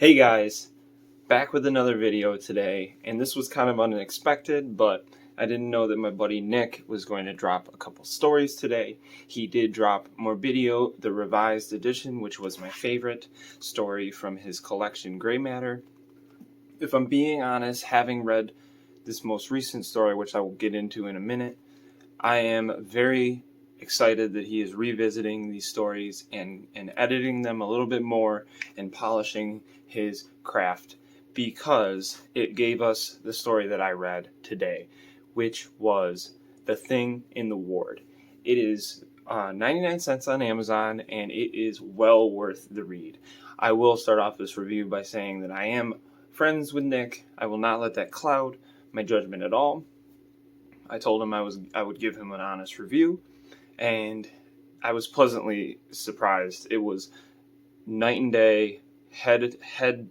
Hey guys, back with another video today, and this was kind of unexpected, but I didn't know that my buddy Nick was going to drop a couple stories today. He did drop Morbidio, the revised edition, which was my favorite story from his collection Gray Matter. If I'm being honest, having read this most recent story, which I will get into in a minute, I am very excited that he is revisiting these stories and editing them a little bit more and polishing his craft, because it gave us the story that I read today, which was The Thing in the Ward. It is 99 cents on Amazon, and it is well worth the read. I will start off this review by saying that I am friends with Nick. I will not let that cloud my judgment at all. I told him I would give him an honest review, and I was pleasantly surprised. It was night and day. Had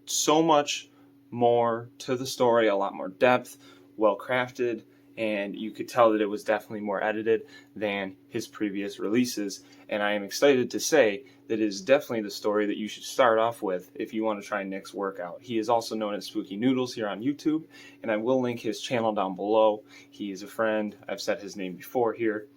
so much more to the story, a lot more depth, well crafted, and you could tell that it was definitely more edited than his previous releases. And I am excited to say that it is definitely the story that you should start off with if you want to try Nick's workout. He is also known as Spooky Noodles here on YouTube, and I will link his channel down below. He is a friend. I've said his name before here.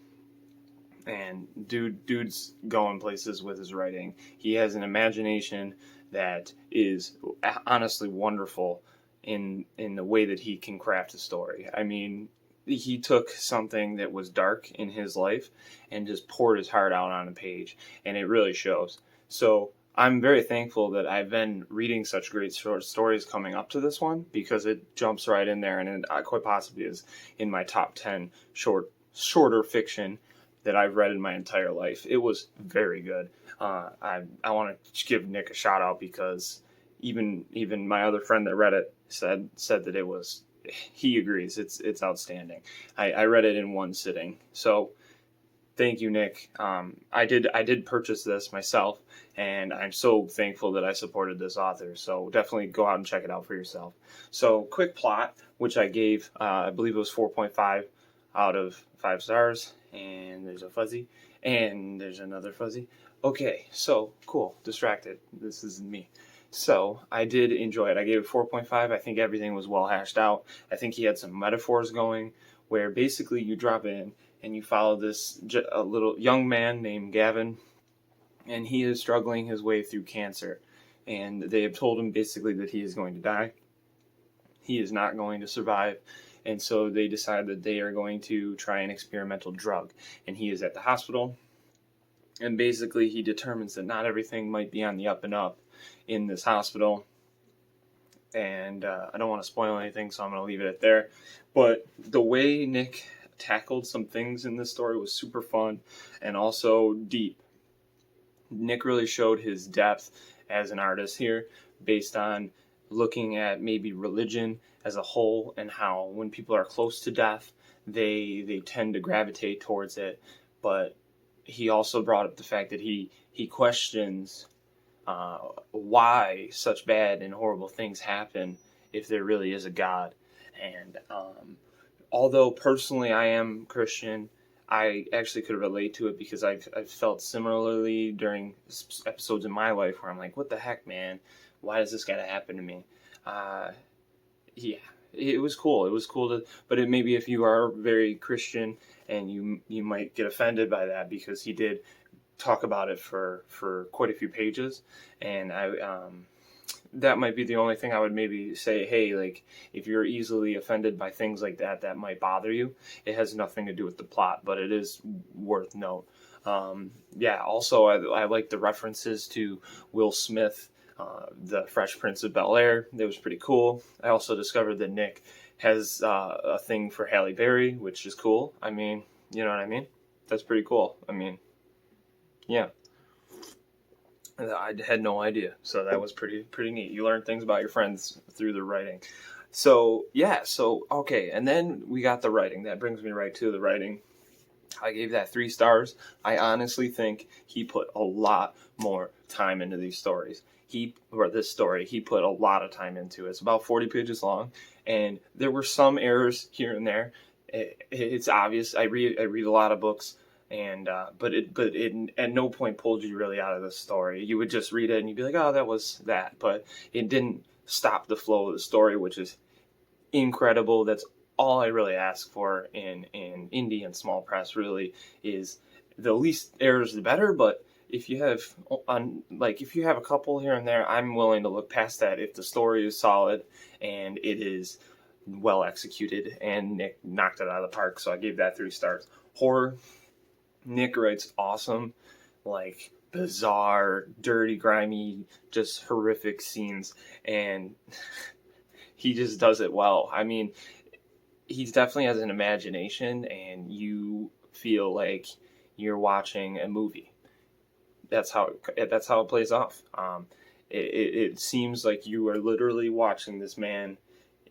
And dude's going places with his writing. He has an imagination that is honestly wonderful in the way that he can craft a story. I mean, he took something that was dark in his life and just poured his heart out on a page, and it really shows. So I'm very thankful that I've been reading such great short stories coming up to this one, because it jumps right in there, and it quite possibly is in my top 10 shorter fiction that I've read in my entire life. It was very good. I want to give Nick a shout out, because even my other friend that read it said that it was. He agrees. It's outstanding. I read it in one sitting. So thank you, Nick. I did purchase this myself, and I'm so thankful that I supported this author. So definitely go out and check it out for yourself. So quick plot, which I gave, I believe it was 4.5 out of 5 stars. And there's a fuzzy, and there's another fuzzy. Okay, so cool. Distracted. This is me. So I did enjoy it. I gave it 4.5. I think everything was well hashed out. I think he had some metaphors going, where basically you drop in and you follow this a little young man named Gavin, and he is struggling his way through cancer. And they have told him basically that he is going to die. He is not going to survive. And so they decide that they are going to try an experimental drug. And he is at the hospital. And basically he determines that not everything might be on the up and up in this hospital. And I don't want to spoil anything, so I'm going to leave it at there. But the way Nick tackled some things in this story was super fun and also deep. Nick really showed his depth as an artist here, based on looking at maybe religion as a whole, and how when people are close to death, they tend to gravitate towards it. But he also brought up the fact that he questions why such bad and horrible things happen if there really is a God. And although personally I am Christian, I actually could relate to it, because I've felt similarly during episodes in my life where I'm like, what the heck, man? Why does this gotta happen to me? Yeah, it was cool. It was cool but it maybe if you are very Christian, and you might get offended by that, because he did talk about it for quite a few pages, and that might be the only thing I would maybe say. Hey, like, if you're easily offended by things like that might bother you. It has nothing to do with the plot, but it is worth note. Yeah. Also, I like the references to Will Smith. The Fresh Prince of Bel-Air. That was pretty cool. I also discovered that Nick has a thing for Halle Berry, which is cool. I mean, you know what I mean? That's pretty cool. I mean, yeah. I had no idea, so that was pretty neat. You learn things about your friends through the writing. So yeah, okay, and then we got the writing. That brings me right to the writing. I gave that 3 stars. I honestly think he put a lot more time into these stories. He put a lot of time into it. It's about 40 pages long, and there were some errors here and there. It's obvious. I read a lot of books, and but it at no point pulled you really out of the story. You would just read it and you'd be like, oh, that was that, but it didn't stop the flow of the story, which is incredible. That's all I really ask for in indie and small press. Really, is the least errors the better. But if you have if you have a couple here and there, I'm willing to look past that if the story is solid and it is well executed. And Nick knocked it out of the park, so I gave that 3 stars. Horror, Nick writes awesome, like bizarre, dirty, grimy, just horrific scenes, and he just does it well. I mean, he definitely has an imagination, and you feel like you're watching a movie. That's how it plays off. It seems like you are literally watching this man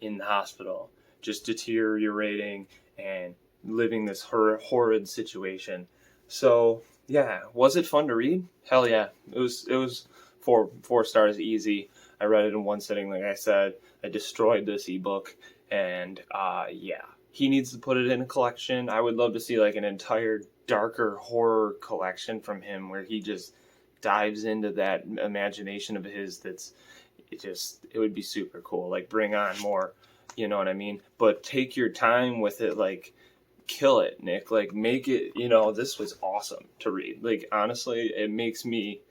in the hospital, just deteriorating and living this horrid situation. So yeah, was it fun to read? Hell yeah, it was. It was 4 stars easy. I read it in one sitting, like I said. I destroyed this ebook, and yeah, he needs to put it in a collection. I would love to see like an entire darker horror collection from him, where he just dives into that imagination of his. It would be super cool. Like, bring on more, you know what I mean? But take your time with it. Like, kill it, Nick. Like, make it. This was awesome to read. Like, honestly, it makes me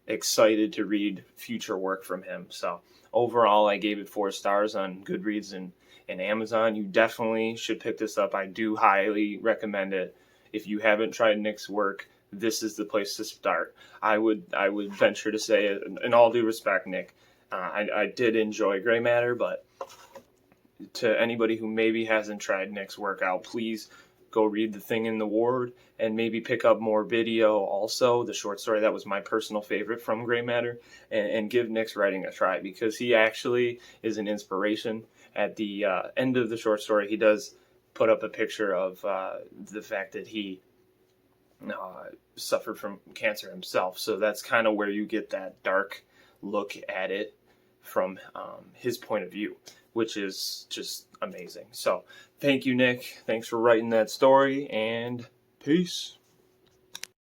excited to read future work from him. So overall, I gave it 4 stars on Goodreads and Amazon. You definitely should pick this up. I do highly recommend it. If you haven't tried Nick's work, this is the place to start. I would venture to say, in all due respect, Nick, I did enjoy Gray Matter, but to anybody who maybe hasn't tried Nick's work out, please go read The Thing in the Ward and maybe pick up More Video also, the short story that was my personal favorite from Gray Matter, and give Nick's writing a try, because he actually is an inspiration. At the end of the short story, he does put up a picture of the fact that he suffered from cancer himself. So that's kind of where you get that dark look at it from his point of view, which is just amazing. So thank you, Nick. Thanks for writing that story, and peace.